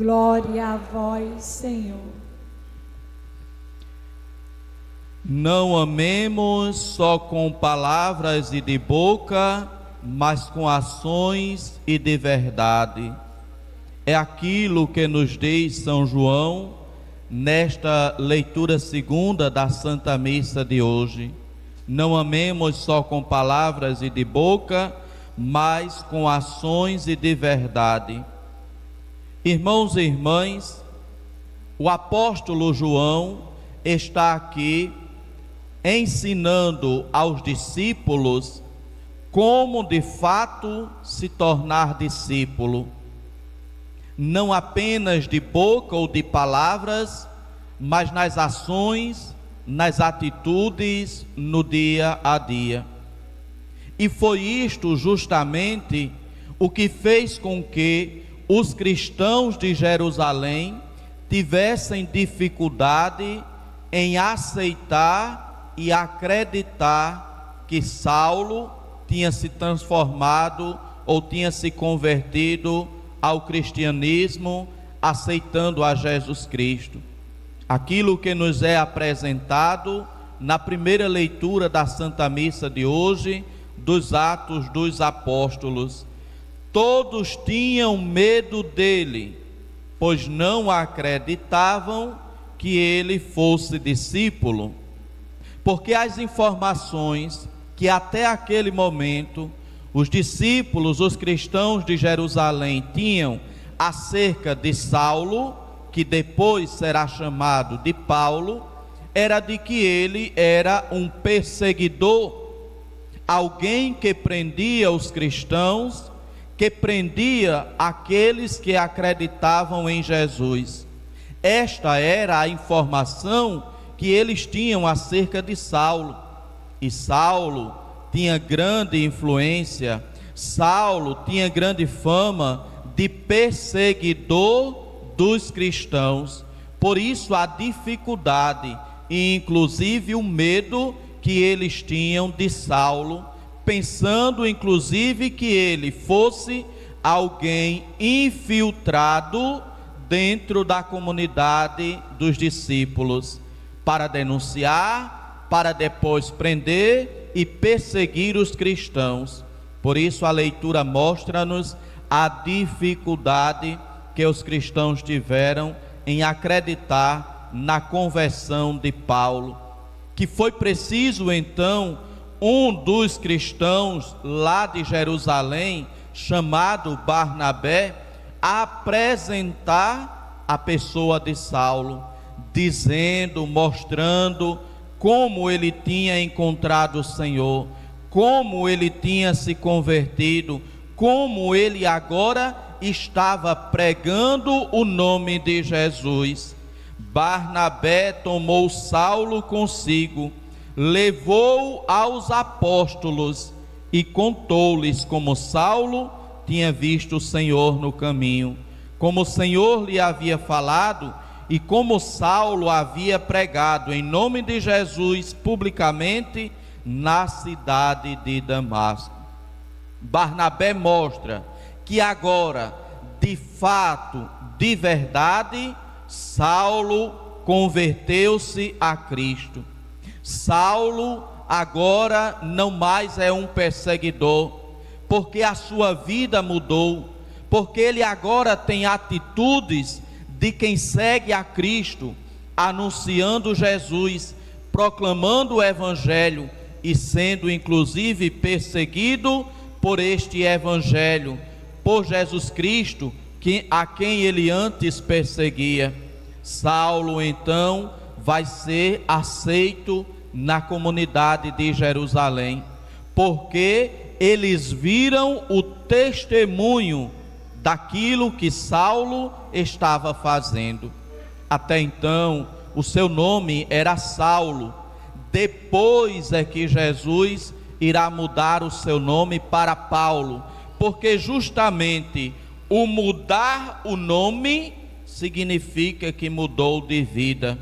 Glória a vós, Senhor. Não amemos só com palavras e de boca, mas com ações e de verdade. É aquilo que nos diz São João nesta leitura segunda da Santa Missa de hoje. Não amemos só com palavras e de boca, mas com ações e de verdade. Irmãos e irmãs, o apóstolo João está aqui ensinando aos discípulos como de fato se tornar discípulo, não apenas de boca ou de palavras, mas nas ações, nas atitudes, no dia a dia. E foi isto justamente o que fez com que os cristãos de Jerusalém tivessem dificuldade em aceitar e acreditar que Saulo tinha se transformado ou tinha se convertido ao cristianismo, aceitando a Jesus Cristo. Aquilo que nos é apresentado na primeira leitura da Santa Missa de hoje, dos Atos dos Apóstolos. Todos tinham medo dele, pois não acreditavam que ele fosse discípulo, porque as informações que até aquele momento os discípulos, os cristãos de Jerusalém tinham acerca de Saulo, que depois será chamado de Paulo, era de que ele era um perseguidor, alguém que prendia os cristãos, que prendia aqueles que acreditavam em Jesus. Esta era a informação que eles tinham acerca de Saulo. E Saulo tinha grande influência, Saulo tinha grande fama de perseguidor dos cristãos. Por isso a dificuldade e inclusive o medo que eles tinham de Saulo, pensando inclusive que ele fosse alguém infiltrado dentro da comunidade dos discípulos, para denunciar, para depois prender e perseguir os cristãos. Por isso a leitura mostra-nos a dificuldade que os cristãos tiveram em acreditar na conversão de Paulo, que foi preciso então um dos cristãos lá de Jerusalém, chamado Barnabé, apresentar a pessoa de Saulo, dizendo, mostrando como ele tinha encontrado o Senhor, como ele tinha se convertido, como ele agora estava pregando o nome de Jesus. Barnabé tomou Saulo consigo, levou-o aos apóstolos e contou-lhes como Saulo tinha visto o Senhor no caminho, como o Senhor lhe havia falado e como Saulo havia pregado em nome de Jesus publicamente na cidade de Damasco. Barnabé mostra que agora, de fato, de verdade, Saulo converteu-se a Cristo. Saulo agora não mais é um perseguidor, porque a sua vida mudou, porque ele agora tem atitudes de quem segue a Cristo, anunciando Jesus, proclamando o Evangelho e sendo inclusive perseguido por este Evangelho, por Jesus Cristo, a quem ele antes perseguia. Saulo então vai ser aceito na comunidade de Jerusalém, porque eles viram o testemunho daquilo que Saulo estava fazendo. Até então, o seu nome era Saulo. Depois é que Jesus irá mudar o seu nome para Paulo, porque justamente o mudar o nome significa que mudou de vida.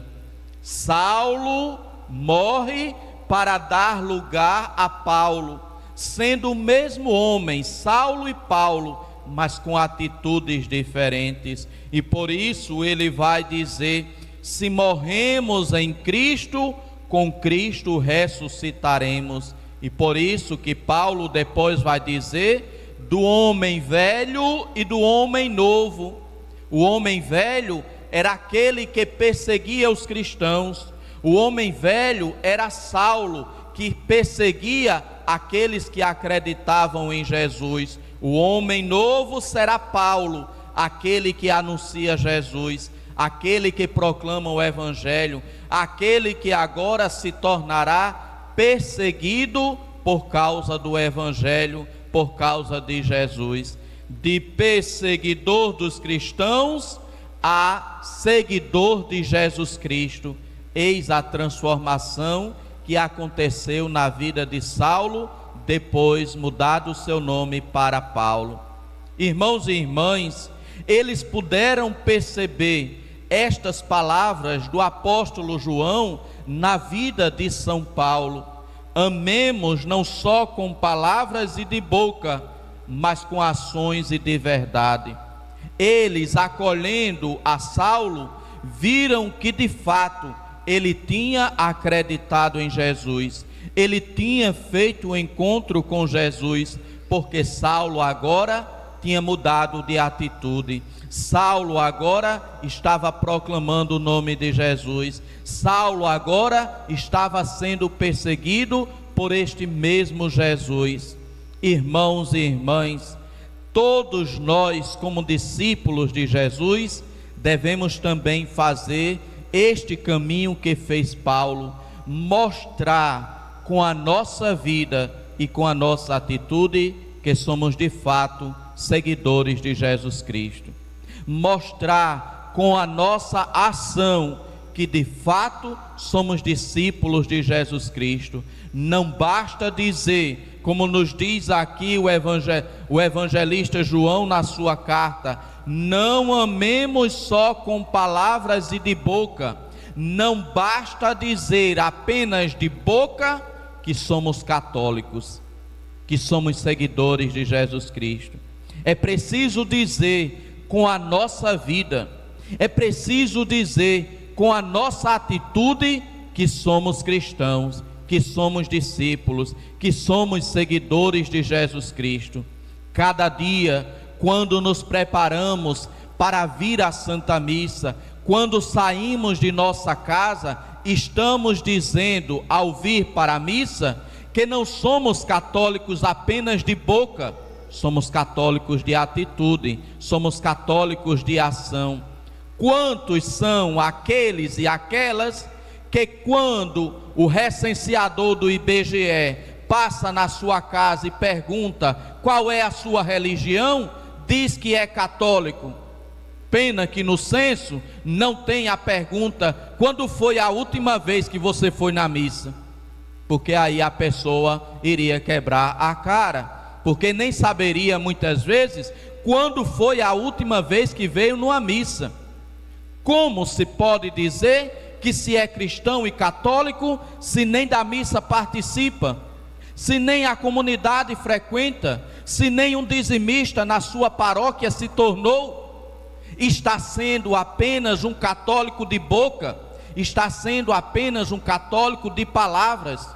Saulo morre para dar lugar a Paulo, sendo o mesmo homem, Saulo e Paulo, mas com atitudes diferentes. E por isso ele vai dizer: se morremos em Cristo, com Cristo ressuscitaremos. E por isso que Paulo depois vai dizer do homem velho e do homem novo. O homem velho era aquele que perseguia os cristãos. O homem velho era Saulo, que perseguia aqueles que acreditavam em Jesus. O homem novo será Paulo, aquele que anuncia Jesus, aquele que proclama o Evangelho, aquele que agora se tornará perseguido por causa do Evangelho, por causa de Jesus. De perseguidor dos cristãos a seguidor de Jesus Cristo. Eis a transformação que aconteceu na vida de Saulo, depois mudado o seu nome para Paulo. Irmãos e irmãs, eles puderam perceber estas palavras do apóstolo João na vida de São Paulo. Amemos não só com palavras e de boca, mas com ações e de verdade. Eles, acolhendo a Saulo, viram que de fato ele tinha acreditado em Jesus, ele tinha feito o encontro com Jesus, porque Saulo agora tinha mudado de atitude. Saulo agora estava proclamando o nome de Jesus. Saulo agora estava sendo perseguido por este mesmo Jesus. Irmãos e irmãs, todos nós, como discípulos de Jesus, devemos também fazer este caminho que fez Paulo, mostrar com a nossa vida e com a nossa atitude que somos de fato seguidores de Jesus Cristo. Mostrar com a nossa ação que de fato somos discípulos de Jesus Cristo. Não basta dizer, como nos diz aqui o evangelista João na sua carta: não amemos só com palavras e de boca. Não basta dizer apenas de boca que somos católicos, que somos seguidores de Jesus Cristo. É preciso dizer com a nossa vida, é preciso dizer com a nossa atitude que somos cristãos, que somos discípulos, que somos seguidores de Jesus Cristo. Cada dia, quando nos preparamos para vir à Santa Missa, quando saímos de nossa casa, estamos dizendo ao vir para a missa que não somos católicos apenas de boca, somos católicos de atitude, somos católicos de ação. Quantos são aqueles e aquelas que, quando o recenseador do IBGE passa na sua casa e pergunta qual é a sua religião, diz que é católico? Pena que no censo não tem a pergunta: quando foi a última vez que você foi na missa? Porque aí a pessoa iria quebrar a cara, porque nem saberia muitas vezes quando foi a última vez que veio numa missa. Como se pode dizer que se é cristão e católico, se nem da missa participa, se nem a comunidade frequenta, se nem um dizimista na sua paróquia se tornou? Está sendo apenas um católico de boca, está sendo apenas um católico de palavras.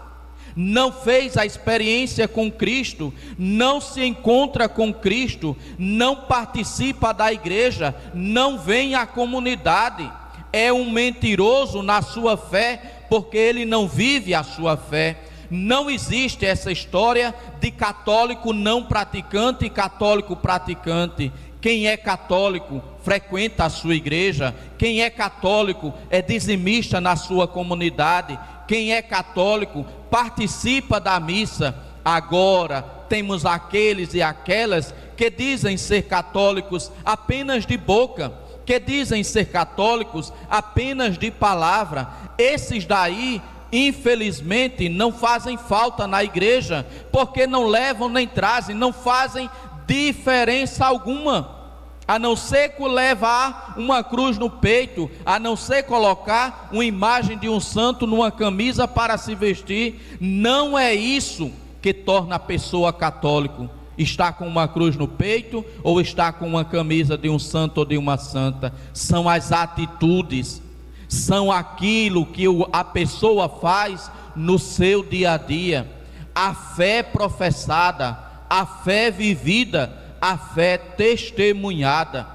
Não fez a experiência com Cristo, não se encontra com Cristo, não participa da igreja, não vem à comunidade. É um mentiroso na sua fé, porque ele não vive a sua fé. Não existe essa história de católico não praticante e católico praticante. Quem é católico frequenta a sua igreja. Quem é católico é dizimista na sua comunidade. Quem é católico participa da missa. Agora temos aqueles e aquelas que dizem ser católicos apenas de boca, que dizem ser católicos apenas de palavra. Esses daí, infelizmente, não fazem falta na igreja, porque não levam nem trazem, não fazem diferença alguma, a não ser levar uma cruz no peito, a não ser colocar uma imagem de um santo numa camisa para se vestir. Não é isso que torna a pessoa católico. Está com uma cruz no peito ou está com uma camisa de um santo ou de uma santa? São as atitudes, são aquilo que a pessoa faz no seu dia a dia. A fé professada, a fé vivida, a fé testemunhada.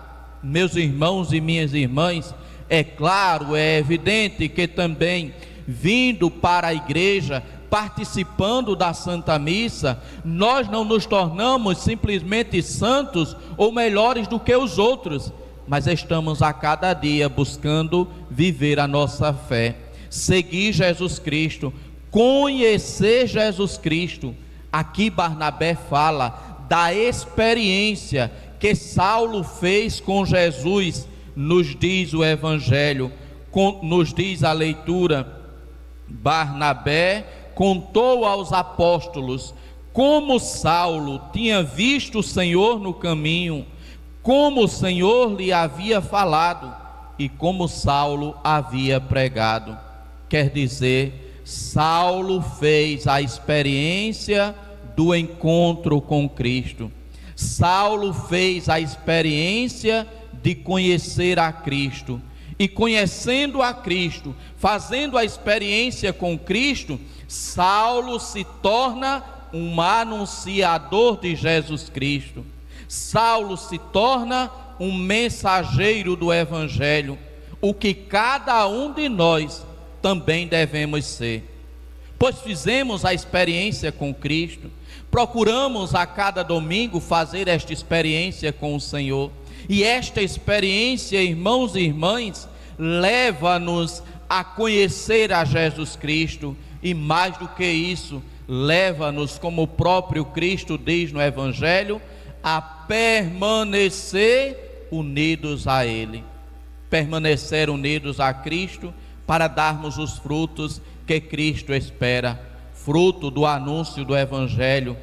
Meus irmãos e minhas irmãs, é claro, é evidente que também vindo para a igreja, participando da Santa Missa, nós não nos tornamos simplesmente santos ou melhores do que os outros, mas estamos a cada dia buscando viver a nossa fé, seguir Jesus Cristo, conhecer Jesus Cristo. Aqui Barnabé fala da experiência que Saulo fez com Jesus, nos diz o Evangelho, nos diz a leitura. Barnabé contou aos apóstolos como Saulo tinha visto o Senhor no caminho, como o Senhor lhe havia falado e como Saulo havia pregado. Quer dizer, Saulo fez a experiência do encontro com Cristo. Saulo fez a experiência de conhecer a Cristo. E conhecendo a Cristo, fazendo a experiência com Cristo, Saulo se torna um anunciador de Jesus Cristo. Saulo se torna um mensageiro do Evangelho, o que cada um de nós também devemos ser. Pois fizemos a experiência com Cristo, procuramos a cada domingo fazer esta experiência com o Senhor. E esta experiência, irmãos e irmãs, leva-nos a conhecer a Jesus Cristo, e mais do que isso, leva-nos, como o próprio Cristo diz no Evangelho, a permanecer unidos a Ele. Permanecer unidos a Cristo para darmos os frutos que Cristo espera, fruto do anúncio do Evangelho,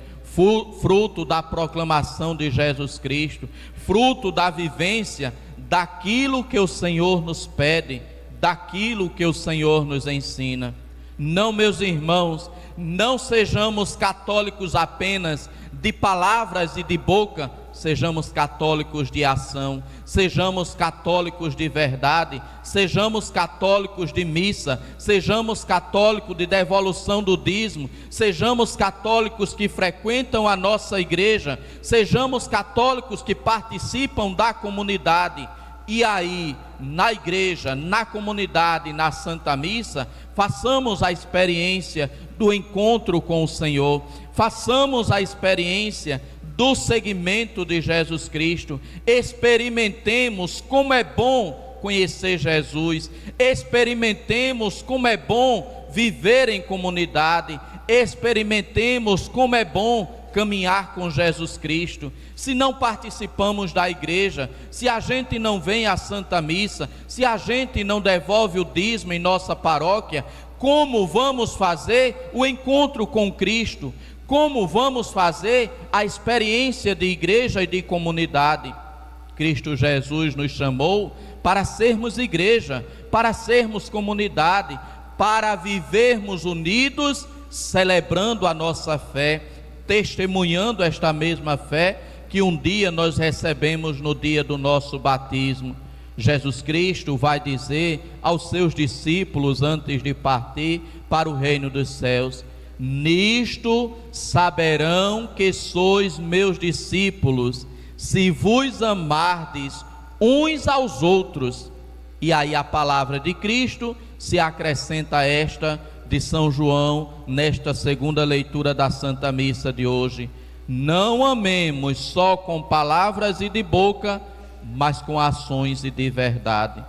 fruto da proclamação de Jesus Cristo, fruto da vivência daquilo que o Senhor nos pede, daquilo que o Senhor nos ensina. Não, meus irmãos, não sejamos católicos apenas de palavras e de boca, sejamos católicos de ação, sejamos católicos de verdade, sejamos católicos de missa, sejamos católicos de devolução do dízimo, sejamos católicos que frequentam a nossa igreja, sejamos católicos que participam da comunidade. E aí, na igreja, na comunidade, na Santa Missa, façamos a experiência do encontro com o Senhor, façamos a experiência do seguimento de Jesus Cristo, experimentemos como é bom conhecer Jesus, experimentemos como é bom viver em comunidade, experimentemos como é bom caminhar com Jesus Cristo. Se não participamos da igreja, se a gente não vem à Santa Missa, se a gente não devolve o dízimo em nossa paróquia, como vamos fazer o encontro com Cristo? Como vamos fazer a experiência de igreja e de comunidade? Cristo Jesus nos chamou para sermos igreja, para sermos comunidade, para vivermos unidos, celebrando a nossa fé, testemunhando esta mesma fé que um dia nós recebemos no dia do nosso batismo. Jesus Cristo vai dizer aos seus discípulos antes de partir para o reino dos céus: nisto saberão que sois meus discípulos, se vos amardes uns aos outros. E aí a palavra de Cristo se acrescenta a esta de São João, nesta segunda leitura da Santa Missa de hoje: não amemos só com palavras e de boca, mas com ações e de verdade.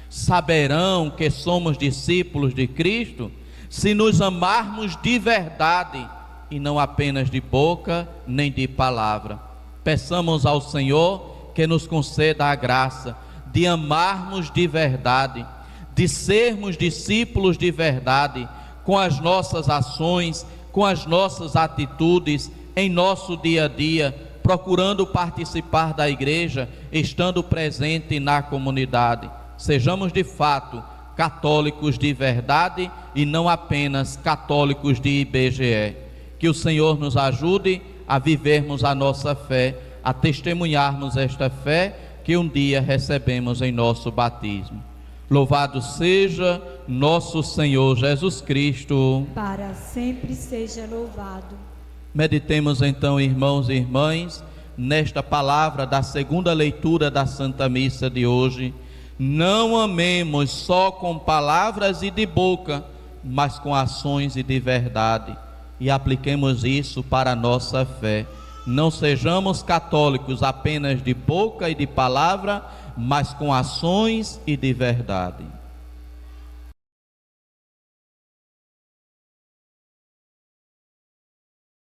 Saberão que somos discípulos de Cristo se nos amarmos de verdade e não apenas de boca nem de palavra. Peçamos ao Senhor que nos conceda a graça de amarmos de verdade, de sermos discípulos de verdade, com as nossas ações, com as nossas atitudes, em nosso dia a dia, procurando participar da igreja, estando presente na comunidade. Sejamos de fato católicos de verdade e não apenas católicos de IBGE. Que o Senhor nos ajude a vivermos a nossa fé, a testemunharmos esta fé que um dia recebemos em nosso batismo. Louvado seja nosso Senhor Jesus Cristo. Para sempre seja louvado. Meditemos então, irmãos e irmãs, nesta palavra da segunda leitura da Santa Missa de hoje. Não amemos só com palavras e de boca, mas com ações e de verdade. E apliquemos isso para a nossa fé. Não sejamos católicos apenas de boca e de palavra, mas com ações e de verdade.